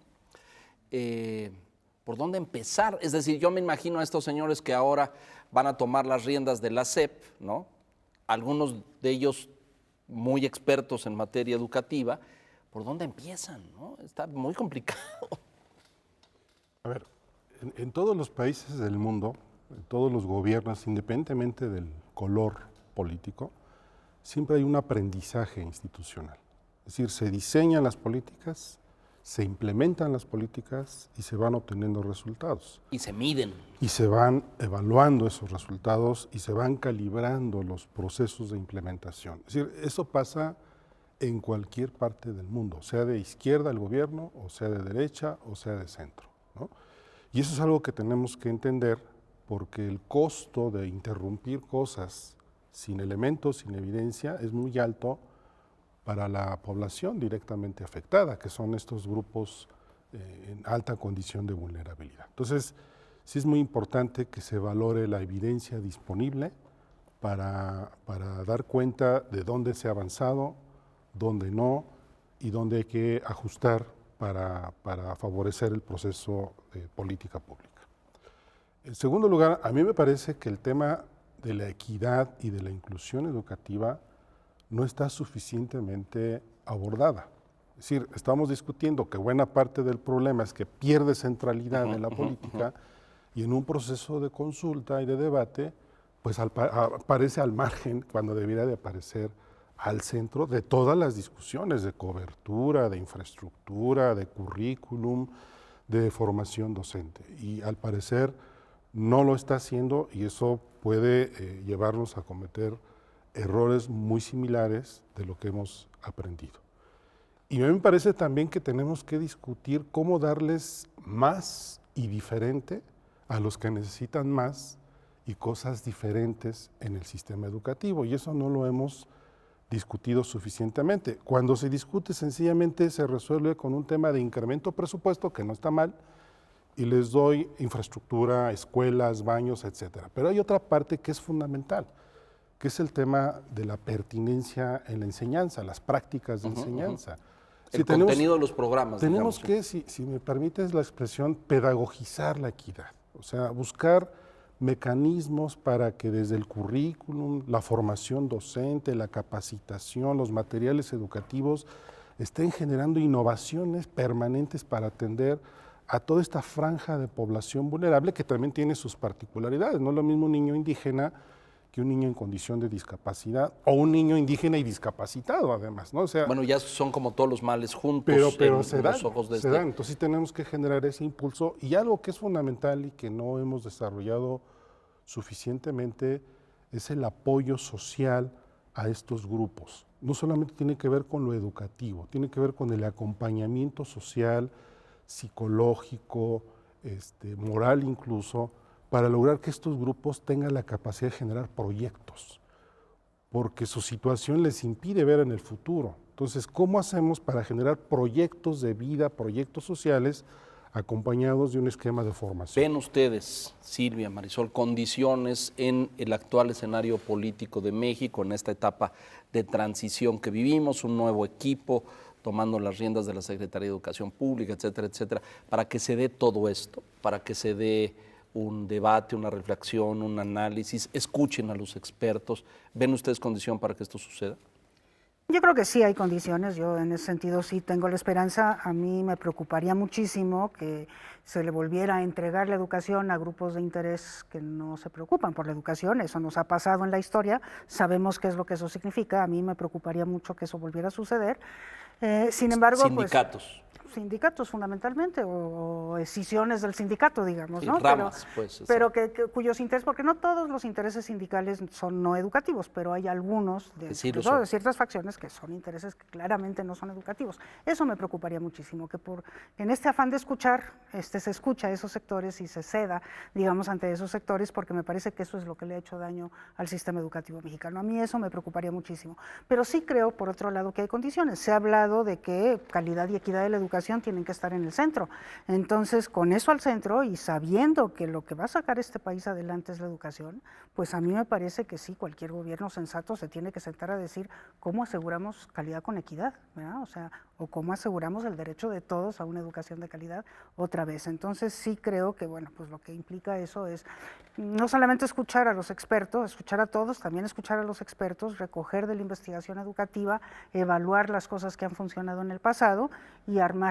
¿Por dónde empezar? Es decir, yo me imagino a estos señores que ahora van a tomar las riendas de la SEP, ¿no? Algunos de ellos muy expertos en materia educativa. ¿Por dónde empiezan, no? Está muy complicado.
A ver, en todos los países del mundo, en todos los gobiernos, independientemente del color político, siempre hay un aprendizaje institucional. Es decir, se diseñan las políticas, se implementan las políticas y se van obteniendo resultados.
Y se miden.
Y se van evaluando esos resultados y se van calibrando los procesos de implementación. Es decir, eso pasa en cualquier parte del mundo, sea de izquierda el gobierno, o sea de derecha, o sea de centro, ¿no? Y eso es algo que tenemos que entender porque el costo de interrumpir cosas sin elementos, sin evidencia, es muy alto para la población directamente afectada, que son estos grupos en alta condición de vulnerabilidad. Entonces, sí es muy importante que se valore la evidencia disponible para dar cuenta de dónde se ha avanzado, dónde no, y dónde hay que ajustar para favorecer el proceso de política pública. En segundo lugar, a mí me parece que el tema de la equidad y de la inclusión educativa no está suficientemente abordada. Es decir, estamos discutiendo que buena parte del problema es que pierde centralidad en la política y en un proceso de consulta y de debate, pues aparece al margen cuando debería de aparecer al centro de todas las discusiones de cobertura, de infraestructura, de currículum, de formación docente. Y al parecer no lo está haciendo y eso puede llevarnos a cometer errores muy similares de lo que hemos aprendido. Y a mí me parece también que tenemos que discutir cómo darles más y diferente a los que necesitan más y cosas diferentes en el sistema educativo. Y eso no lo hemos discutido suficientemente. Cuando se discute, sencillamente se resuelve con un tema de incremento presupuesto, que no está mal, y les doy infraestructura, escuelas, baños, etcétera. Pero hay otra parte que es fundamental, que es el tema de la pertinencia en la enseñanza, las prácticas de enseñanza.
El contenido de los programas.
Tenemos que, si me permites la expresión, pedagogizar la equidad. O sea, buscar mecanismos para que desde el currículum, la formación docente, la capacitación, los materiales educativos estén generando innovaciones permanentes para atender a toda esta franja de población vulnerable que también tiene sus particularidades. No es lo mismo un niño indígena que un niño en condición de discapacidad o un niño indígena y discapacitado además, ¿no? O sea,
bueno, ya son como todos los males juntos
pero
en los ojos de
se dan. Entonces sí tenemos que generar ese impulso y algo que es fundamental y que no hemos desarrollado suficientemente es el apoyo social a estos grupos. No solamente tiene que ver con lo educativo, tiene que ver con el acompañamiento social, psicológico, moral incluso, para lograr que estos grupos tengan la capacidad de generar proyectos, porque su situación les impide ver en el futuro. Entonces, ¿cómo hacemos para generar proyectos de vida, proyectos sociales, acompañados de un esquema de formación?
¿Ven ustedes, Silvia, Marisol, condiciones en el actual escenario político de México, en esta etapa de transición que vivimos, un nuevo equipo tomando las riendas de la Secretaría de Educación Pública, etcétera, etcétera, para que se dé todo esto, para que se dé un debate, una reflexión, un análisis, escuchen a los expertos? ¿Ven ustedes condición para que esto suceda?
Yo creo que sí hay condiciones, yo en ese sentido sí tengo la esperanza. A mí me preocuparía muchísimo que se le volviera a entregar la educación a grupos de interés que no se preocupan por la educación. Eso nos ha pasado en la historia, sabemos qué es lo que eso significa. A mí me preocuparía mucho que eso volviera a suceder. Sin embargo,
sindicatos.
Sindicatos fundamentalmente, o escisiones del sindicato, digamos,
Sí,
¿no?
ramas,
pero cuyos intereses, porque no todos los intereses sindicales son no educativos, pero hay algunos,
Sí,
sobre todo de ciertas facciones, que son intereses que claramente no son educativos. Eso me preocuparía muchísimo, que en este afán de escuchar, se escucha a esos sectores y se ceda, digamos, ante esos sectores, porque me parece que eso es lo que le ha hecho daño al sistema educativo mexicano. A mí eso me preocuparía muchísimo. Pero sí creo, por otro lado, que hay condiciones. Se ha hablado de que calidad y equidad de la educación tienen que estar en el centro. Entonces, con eso al centro y sabiendo que lo que va a sacar este país adelante es la educación, pues a mí me parece que sí, cualquier gobierno sensato se tiene que sentar a decir cómo aseguramos calidad con equidad, ¿verdad? O sea, o cómo aseguramos el derecho de todos a una educación de calidad otra vez. Entonces, sí creo que, bueno, pues lo que implica eso es no solamente escuchar a los expertos, escuchar a todos, también escuchar a los expertos, recoger de la investigación educativa, evaluar las cosas que han funcionado en el pasado y armar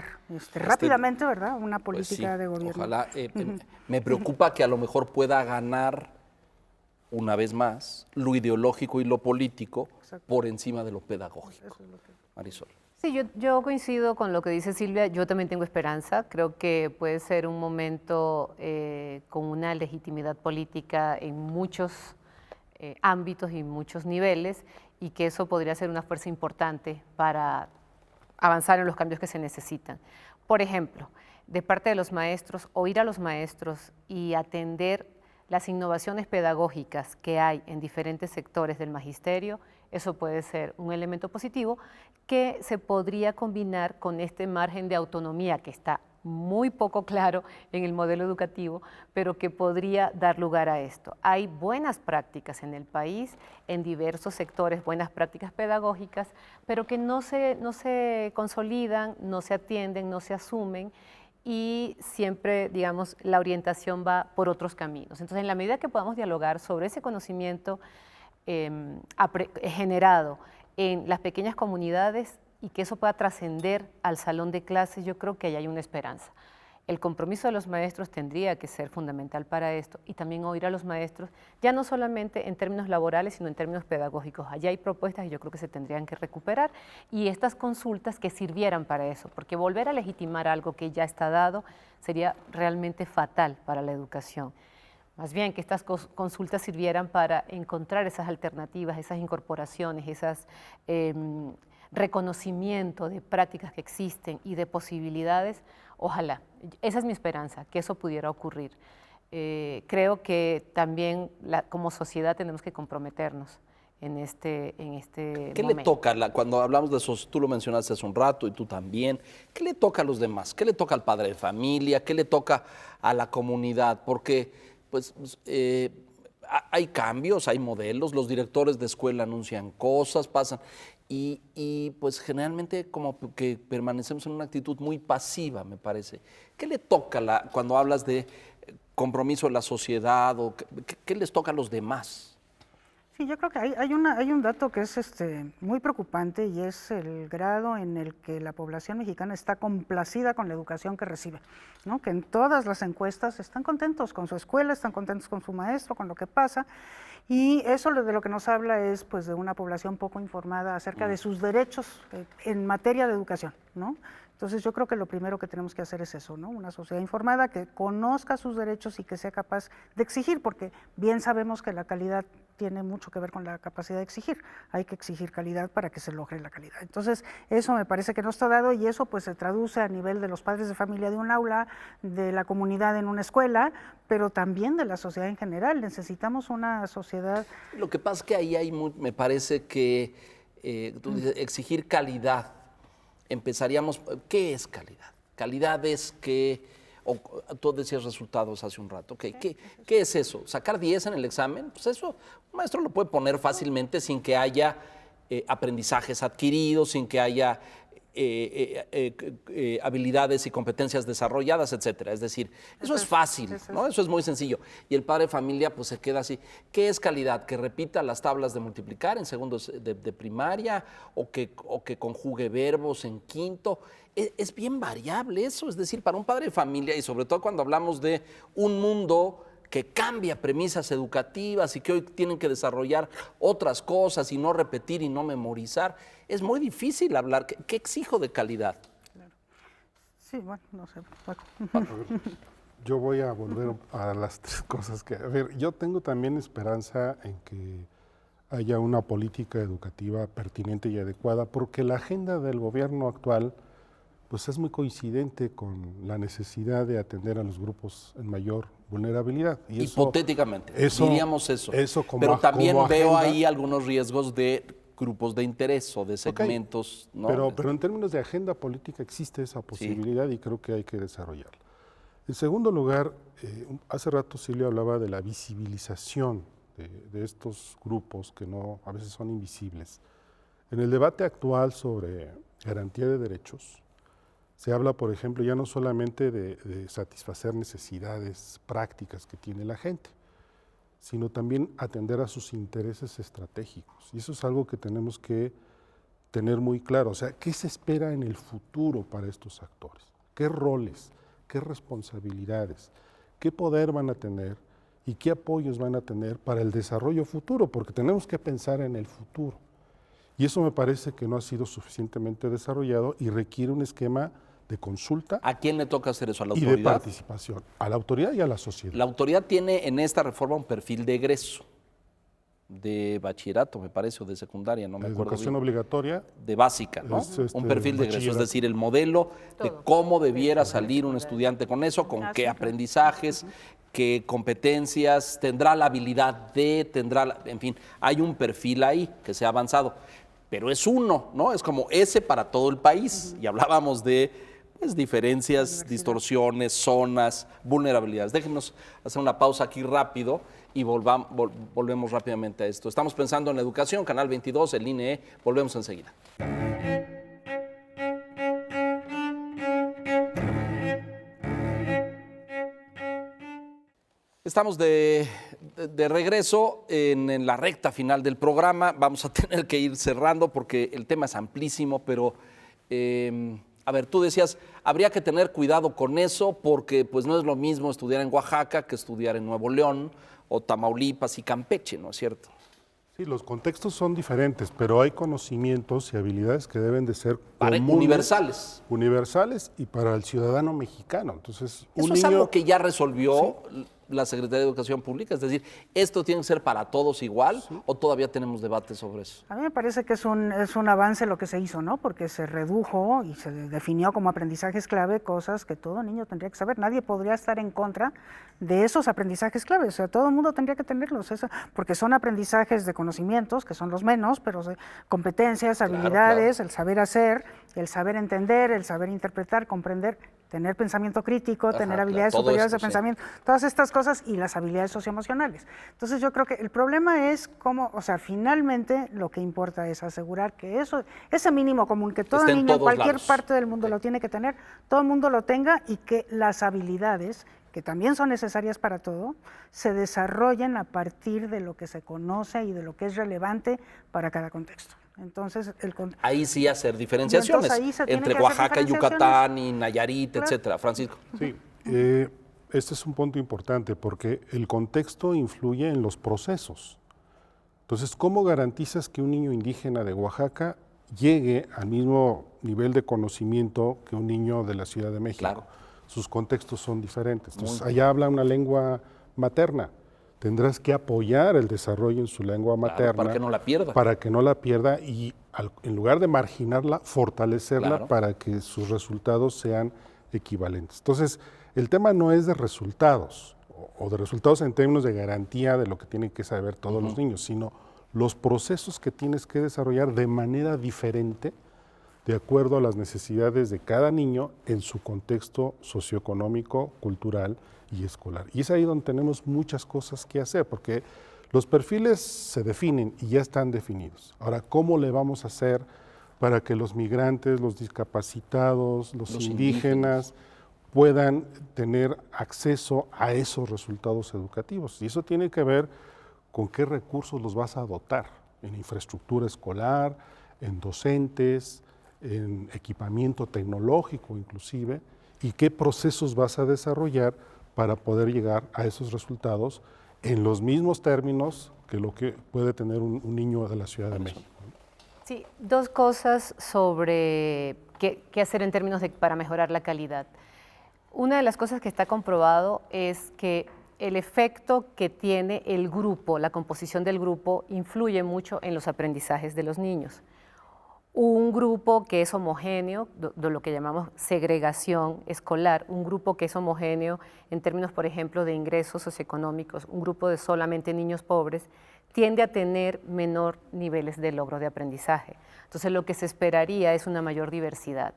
rápidamente, ¿verdad?, una política
sí,
de gobierno.
Ojalá. Me preocupa que a lo mejor pueda ganar, una vez más, lo ideológico y lo político por encima de lo pedagógico. Marisol.
Sí, yo coincido con lo que dice Silvia. Yo también tengo esperanza. Creo que puede ser un momento con una legitimidad política en muchos ámbitos y muchos niveles, y que eso podría ser una fuerza importante para avanzar en los cambios que se necesitan. Por ejemplo, de parte de los maestros, oír a los maestros y atender las innovaciones pedagógicas que hay en diferentes sectores del magisterio, eso puede ser un elemento positivo que se podría combinar con este margen de autonomía que está muy poco claro en el modelo educativo, pero que podría dar lugar a esto. Hay buenas prácticas en el país, en diversos sectores, buenas prácticas pedagógicas, pero que no se consolidan, no se atienden, no se asumen, y siempre, digamos, la orientación va por otros caminos. Entonces, en la medida que podamos dialogar sobre ese conocimiento generado en las pequeñas comunidades y que eso pueda trascender al salón de clases, yo creo que ahí hay una esperanza. El compromiso de los maestros tendría que ser fundamental para esto, y también oír a los maestros, ya no solamente en términos laborales, sino en términos pedagógicos. Allá hay propuestas y yo creo que se tendrían que recuperar, y estas consultas que sirvieran para eso, porque volver a legitimar algo que ya está dado sería realmente fatal para la educación. Más bien que estas consultas sirvieran para encontrar esas alternativas, esas incorporaciones, esas reconocimiento de prácticas que existen y de posibilidades. Ojalá, esa es mi esperanza, que eso pudiera ocurrir. Creo que también como sociedad tenemos que comprometernos en este
¿Qué
momento.
le toca, cuando hablamos de eso, tú lo mencionaste hace un rato y tú también, qué le toca a los demás? ¿Qué le toca al padre de familia? ¿Qué le toca a la comunidad? Porque pues hay cambios, hay modelos, los directores de escuela anuncian cosas, pasan, y pues generalmente como que permanecemos en una actitud muy pasiva, me parece. ¿Qué le toca cuando hablas de compromiso de la sociedad, o qué les toca a los demás?
Sí, yo creo que hay un dato que es muy preocupante, y es el grado en el que la población mexicana está complacida con la educación que recibe, ¿no? Que en todas las encuestas están contentos con su escuela, están contentos con su maestro, con lo que pasa, y eso de lo que nos habla es, pues, de una población poco informada acerca de sus derechos en materia de educación, ¿no? Entonces yo creo que lo primero que tenemos que hacer es eso, ¿no? Una sociedad informada que conozca sus derechos y que sea capaz de exigir, porque bien sabemos que la calidad tiene mucho que ver con la capacidad de exigir. Hay que exigir calidad para que se logre la calidad. Entonces, eso me parece que no está dado y eso pues se traduce a nivel de los padres de familia de un aula, de la comunidad en una escuela, pero también de la sociedad en general. Necesitamos una sociedad...
Lo que pasa es que ahí hay, me parece que tú dices, exigir calidad. Empezaríamos, ¿qué es calidad? Calidad es que, tú decías resultados hace un rato, okay, ¿qué es eso? ¿Sacar 10 en el examen? Pues eso un maestro lo puede poner fácilmente sin que haya aprendizajes adquiridos, sin que haya habilidades y competencias desarrolladas, etcétera. Es decir, eso es fácil, ¿no? Eso es muy sencillo. Y el padre de familia pues se queda así. ¿Qué es calidad? ¿Que repita las tablas de multiplicar en segundos de primaria o que conjugue verbos en quinto? Es bien variable eso. Es decir, para un padre de familia y sobre todo cuando hablamos de un mundo que cambia premisas educativas y que hoy tienen que desarrollar otras cosas y no repetir y no memorizar, es muy difícil hablar. ¿Qué exijo de calidad?
Claro. Sí, bueno, no sé.
Yo voy a volver a las tres cosas que... A ver, yo tengo también esperanza en que haya una política educativa pertinente y adecuada, porque la agenda del gobierno actual pues es muy coincidente con la necesidad de atender a los grupos en mayor vulnerabilidad. Y
hipotéticamente, diríamos eso. Pero también veo ahí algunos riesgos de grupos de interés o de segmentos.
Okay. ¿No? Pero en términos de agenda política existe esa posibilidad y creo que hay que desarrollarla. En segundo lugar, hace rato Silvia hablaba de la visibilización de estos grupos que a veces son invisibles. En el debate actual sobre garantía de derechos, se habla, por ejemplo, ya no solamente de satisfacer necesidades prácticas que tiene la gente, sino también atender a sus intereses estratégicos. Y eso es algo que tenemos que tener muy claro. O sea, ¿qué se espera en el futuro para estos actores? ¿Qué roles, qué responsabilidades, qué poder van a tener y qué apoyos van a tener para el desarrollo futuro? Porque tenemos que pensar en el futuro. Y eso me parece que no ha sido suficientemente desarrollado y requiere un esquema de consulta.
¿A quién le toca hacer eso? ¿A la autoridad?
Y de participación, a la autoridad y a la sociedad.
La autoridad tiene en esta reforma un perfil de egreso, de bachillerato, me parece, o de secundaria, no me acuerdo bien.
Educación obligatoria.
De básica, ¿no? Un perfil de egreso, es decir, el modelo de cómo debiera salir un estudiante con eso, con qué aprendizajes, qué competencias, tendrá la habilidad en fin, hay un perfil ahí que se ha avanzado. Pero es uno, ¿no? Es como ese para todo el país. Y hablábamos de diferencias, distorsiones, zonas, vulnerabilidades. Déjenos hacer una pausa aquí rápido y volvemos rápidamente a esto. Estamos pensando en la educación, Canal 22, el INE. Volvemos enseguida. Estamos de regreso en la recta final del programa. Vamos a tener que ir cerrando porque el tema es amplísimo, pero a ver, tú decías, habría que tener cuidado con eso porque pues no es lo mismo estudiar en Oaxaca que estudiar en Nuevo León o Tamaulipas y Campeche, ¿no es cierto?
Sí, los contextos son diferentes, pero hay conocimientos y habilidades que deben de ser
universales.
Universales y para el ciudadano mexicano. Entonces,
eso es algo que ya resolvió la Secretaría de Educación Pública, es decir, ¿esto tiene que ser para todos igual o todavía tenemos debate sobre eso?
A mí me parece que es un avance lo que se hizo, ¿no? Porque se redujo y se definió como aprendizajes clave cosas que todo niño tendría que saber. Nadie podría estar en contra de esos aprendizajes claves, o sea, todo el mundo tendría que tenerlos, porque son aprendizajes de conocimientos, que son los menos, pero competencias, habilidades, el saber hacer, el saber entender, el saber interpretar, comprender, tener pensamiento crítico, tener habilidades superiores de pensamiento, todas estas cosas y las habilidades socioemocionales. Entonces yo creo que el problema es cómo, o sea, finalmente lo que importa es asegurar que ese mínimo común que todo niño en cualquier parte del mundo lo tiene que tener, todo el mundo lo tenga y que las habilidades, que también son necesarias para todo, se desarrollen a partir de lo que se conoce y de lo que es relevante para cada contexto. Entonces,
ahí sí hacer diferenciaciones entre Oaxaca, Yucatán y Nayarit, claro, etcétera. Francisco.
Sí, este es un punto importante porque el contexto influye en los procesos. Entonces, ¿cómo garantizas que un niño indígena de Oaxaca llegue al mismo nivel de conocimiento que un niño de la Ciudad de México?
Claro.
Sus contextos son diferentes. Entonces, allá habla una lengua materna. tendrás que apoyar el desarrollo en su lengua materna.
Para que no la pierda.
Para que no la pierda y en lugar de marginarla, fortalecerla para que sus resultados sean equivalentes. Entonces, el tema no es de resultados o de resultados en términos de garantía de lo que tienen que saber todos los niños, sino los procesos que tienes que desarrollar de manera diferente de acuerdo a las necesidades de cada niño en su contexto socioeconómico, cultural y escolar. Y es ahí donde tenemos muchas cosas que hacer, porque los perfiles se definen y ya están definidos. Ahora, ¿cómo le vamos a hacer para que los migrantes, los discapacitados, los indígenas puedan tener acceso a esos resultados educativos? Y eso tiene que ver con qué recursos los vas a dotar, en infraestructura escolar, en docentes, en equipamiento tecnológico inclusive, y qué procesos vas a desarrollar para poder llegar a esos resultados en los mismos términos que lo que puede tener un niño de la Ciudad de México.
Sí, dos cosas sobre qué hacer en términos para mejorar la calidad. Una de las cosas que está comprobado es que el efecto que tiene el grupo, la composición del grupo, influye mucho en los aprendizajes de los niños. Un grupo que es homogéneo, de lo que llamamos segregación escolar, un grupo que es homogéneo en términos, por ejemplo, de ingresos socioeconómicos, un grupo de solamente niños pobres, tiende a tener menor niveles de logro de aprendizaje. Entonces, lo que se esperaría es una mayor diversidad.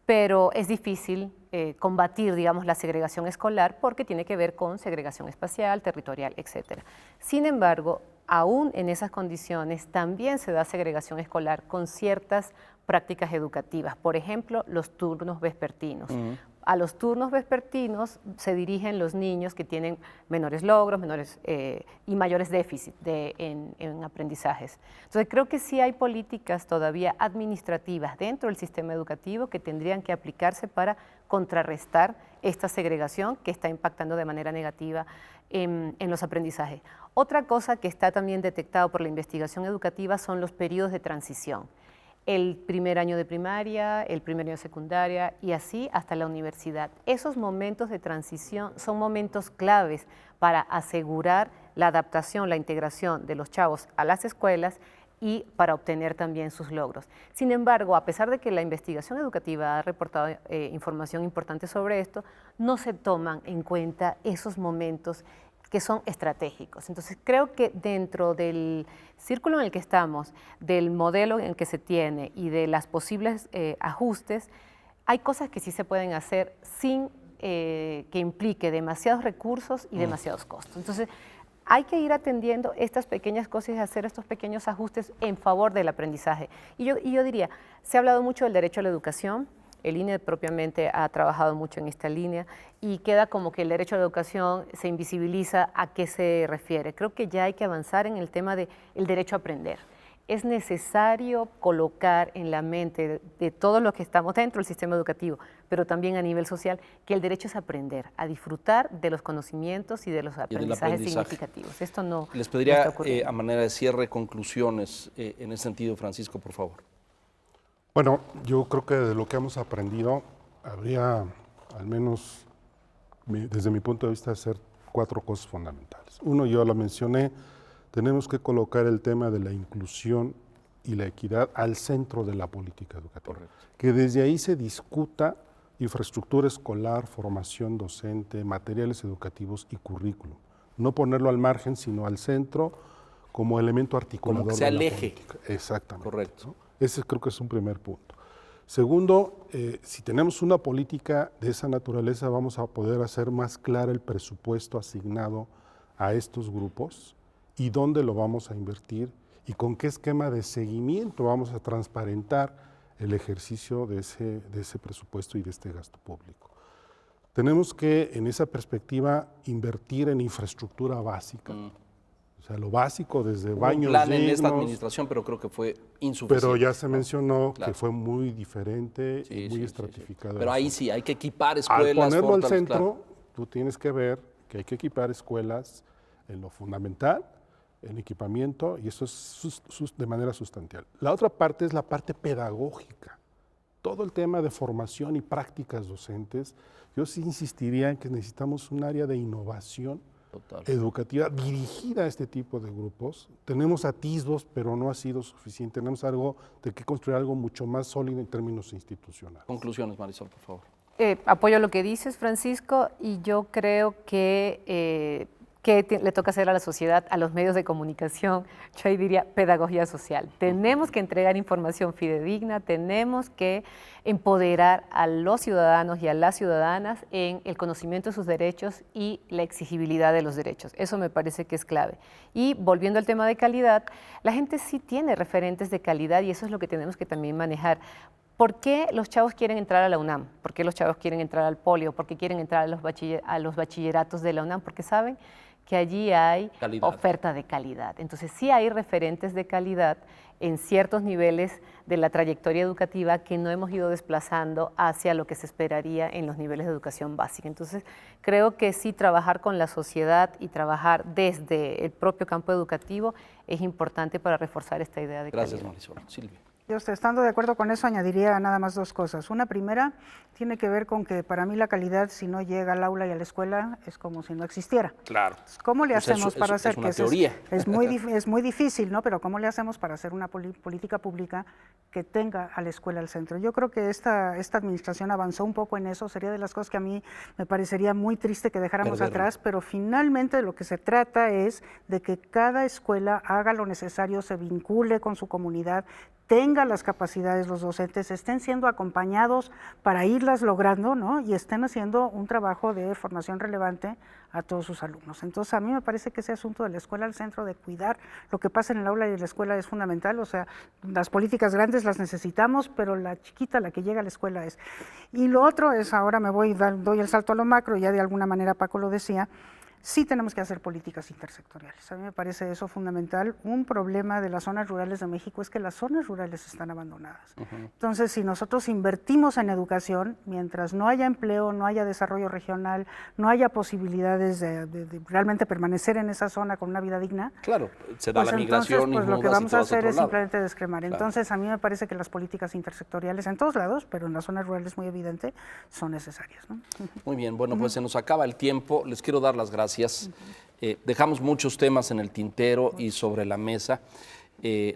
Pero es difícil combatir, digamos, la segregación escolar porque tiene que ver con segregación espacial, territorial, etc. Sin embargo, aún en esas condiciones también se da segregación escolar con ciertas prácticas educativas. Por ejemplo, los turnos vespertinos. A los turnos vespertinos se dirigen los niños que tienen menores logros y mayores déficits en aprendizajes. Entonces, creo que sí hay políticas todavía administrativas dentro del sistema educativo que tendrían que aplicarse para contrarrestar esta segregación que está impactando de manera negativa en los aprendizajes. Otra cosa que está también detectado por la investigación educativa son los periodos de transición. El primer año de primaria, el primer año de secundaria y así hasta la universidad. Esos momentos de transición son momentos claves para asegurar la adaptación, la integración de los chavos a las escuelas y para obtener también sus logros. Sin embargo, a pesar de que la investigación educativa ha reportado información importante sobre esto, no se toman en cuenta esos momentos que son estratégicos. Entonces, creo que dentro del círculo en el que estamos, del modelo en el que se tiene y de las posibles ajustes, hay cosas que sí se pueden hacer sin que implique demasiados recursos y demasiados costos. Entonces, hay que ir atendiendo estas pequeñas cosas y hacer estos pequeños ajustes en favor del aprendizaje. Y yo diría, se ha hablado mucho del derecho a la educación. El INE propiamente ha trabajado mucho en esta línea y queda como que el derecho a la educación se invisibiliza. ¿A qué se refiere? Creo que ya hay que avanzar en el tema del derecho a aprender. Es necesario colocar en la mente de todos los que estamos dentro del sistema educativo, pero también a nivel social, que el derecho es aprender, a disfrutar de los conocimientos y de los aprendizajes significativos. Esto no
Les pediría,
no
a manera de cierre, conclusiones en ese sentido, Francisco, por favor.
Bueno, yo creo que de lo que hemos aprendido, habría, al menos desde mi punto de vista, hacer 4 cosas fundamentales. Uno, yo lo mencioné, tenemos que colocar el tema de la inclusión y la equidad al centro de la política educativa. Correcto. Que desde ahí se discuta infraestructura escolar, formación docente, materiales educativos y currículum. No ponerlo al margen, sino al centro como elemento articulador.
Como que sea
de la
el eje.
política. Exactamente.
Correcto.
¿No? Ese creo que es un primer punto. Segundo, si tenemos una política de esa naturaleza, vamos a poder hacer más claro el presupuesto asignado a estos grupos y dónde lo vamos a invertir y con qué esquema de seguimiento vamos a transparentar el ejercicio de ese presupuesto y de este gasto público. Tenemos que, en esa perspectiva, invertir en infraestructura básica. O sea, lo básico desde baños
un plan
dignos,
en esta administración, pero creo que fue insuficiente.
Pero ya se mencionó
Claro.
que fue muy diferente y muy estratificado.
Pero ahí sí, hay que equipar escuelas.
Al ponerlo al centro,
claro.
tú tienes que ver que hay que equipar escuelas en lo fundamental, en equipamiento, y eso es de manera sustancial. La otra parte es la parte pedagógica. Todo el tema de formación y prácticas docentes, yo sí insistiría en que necesitamos un área de innovación educativa dirigida a este tipo de grupos. Tenemos atisbos, pero no ha sido suficiente. Tenemos algo de que construir algo mucho más sólido en términos institucionales.
Conclusiones, Marisol, por favor.
Apoyo lo que dices, Francisco, y yo creo que le toca hacer a la sociedad, a los medios de comunicación, yo ahí diría pedagogía social. Tenemos que entregar información fidedigna, tenemos que empoderar a los ciudadanos y a las ciudadanas en el conocimiento de sus derechos y la exigibilidad de los derechos. Eso me parece que es clave. Y volviendo al tema de calidad, la gente sí tiene referentes de calidad y eso es lo que tenemos que también manejar. ¿Por qué los chavos quieren entrar a la UNAM? ¿Por qué los chavos quieren entrar al Polio? ¿Por qué quieren entrar a los bachilleratos de la UNAM? Porque saben que allí hay oferta de calidad. Entonces sí hay referentes de calidad en ciertos niveles de la trayectoria educativa que no hemos ido desplazando hacia lo que se esperaría en los niveles de educación básica. Entonces creo que sí trabajar con la sociedad y trabajar desde el propio campo educativo es importante para reforzar esta idea de calidad.
Gracias, Marisol. Silvia.
Yo, estando de acuerdo con eso, añadiría nada más dos cosas. Una primera tiene que ver con que para mí la calidad, si no llega al aula y a la escuela, es como si no existiera.
Claro.
¿Cómo le hacemos para hacer
es una
que
teoría.
Es muy difícil, ¿no? Pero ¿cómo le hacemos para hacer una política pública que tenga a la escuela al centro? Yo creo que esta administración avanzó un poco en eso. Sería de las cosas que a mí me parecería muy triste que dejáramos atrás, pero finalmente de lo que se trata es de que cada escuela haga lo necesario, se vincule con su comunidad, tenga las capacidades los docentes, estén siendo acompañados para irlas logrando, ¿no? Y estén haciendo un trabajo de formación relevante a todos sus alumnos. Entonces, a mí me parece que ese asunto de la escuela al centro, de cuidar lo que pasa en el aula y en la escuela es fundamental. O sea, las políticas grandes las necesitamos, pero la chiquita, la que llega a la escuela es. Y lo otro es, ahora doy el salto a lo macro, ya de alguna manera Paco lo decía, sí tenemos que hacer políticas intersectoriales. A mí me parece eso fundamental. Un problema de las zonas rurales de México es que las zonas rurales están abandonadas. Entonces, si nosotros invertimos en educación, mientras no haya empleo, no haya desarrollo regional, no haya posibilidades de realmente permanecer en esa zona con una vida digna,
claro, se da
pues
la migración
entonces,
y
lo que vamos a hacer es
lado.
simplemente descremar.
Claro.
Entonces, a mí me parece que las políticas intersectoriales en todos lados, pero en las zonas rurales muy evidente, son necesarias, ¿no?
Muy bien, bueno, pues se nos acaba el tiempo. Les quiero dar las gracias. Dejamos muchos temas en el tintero y sobre la mesa.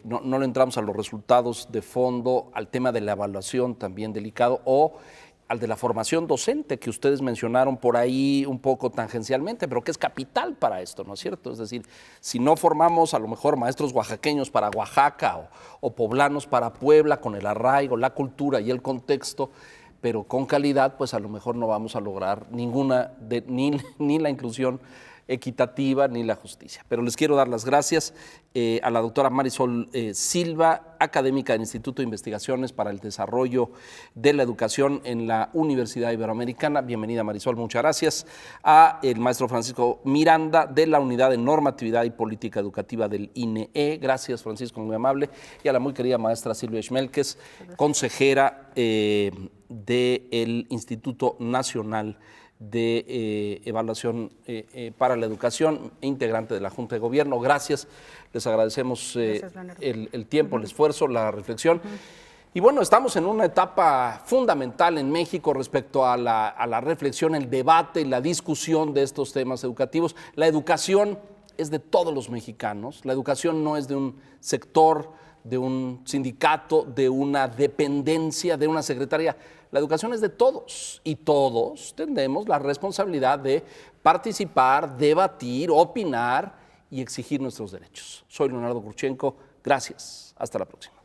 No le entramos a los resultados de fondo, al tema de la evaluación también delicado, o al de la formación docente que ustedes mencionaron por ahí un poco tangencialmente, pero que es capital para esto, ¿no es cierto? Es decir, si no formamos a lo mejor maestros oaxaqueños para Oaxaca o poblanos para Puebla con el arraigo, la cultura y el contexto, pero con calidad, pues a lo mejor no vamos a lograr ni la inclusión equitativa ni la justicia. Pero les quiero dar las gracias a la doctora Marisol Silva, académica del Instituto de Investigaciones para el Desarrollo de la Educación en la Universidad Iberoamericana. Bienvenida, Marisol, muchas gracias. A el maestro Francisco Miranda, de la Unidad de Normatividad y Política Educativa del INEE. Gracias, Francisco, muy amable. Y a la muy querida maestra Silvia Schmelkes, consejera del Instituto Nacional de Evaluación para la Educación, integrante de la Junta de Gobierno. Gracias, les agradecemos el tiempo, el esfuerzo, la reflexión. Y bueno, estamos en una etapa fundamental en México respecto a la reflexión, el debate y la discusión de estos temas educativos. La educación es de todos los mexicanos, la educación no es de un sector, de un sindicato, de una dependencia, de una secretaría. La educación es de todos y todos tenemos la responsabilidad de participar, debatir, opinar y exigir nuestros derechos. Soy Leonardo Kurchenko. Gracias. Hasta la próxima.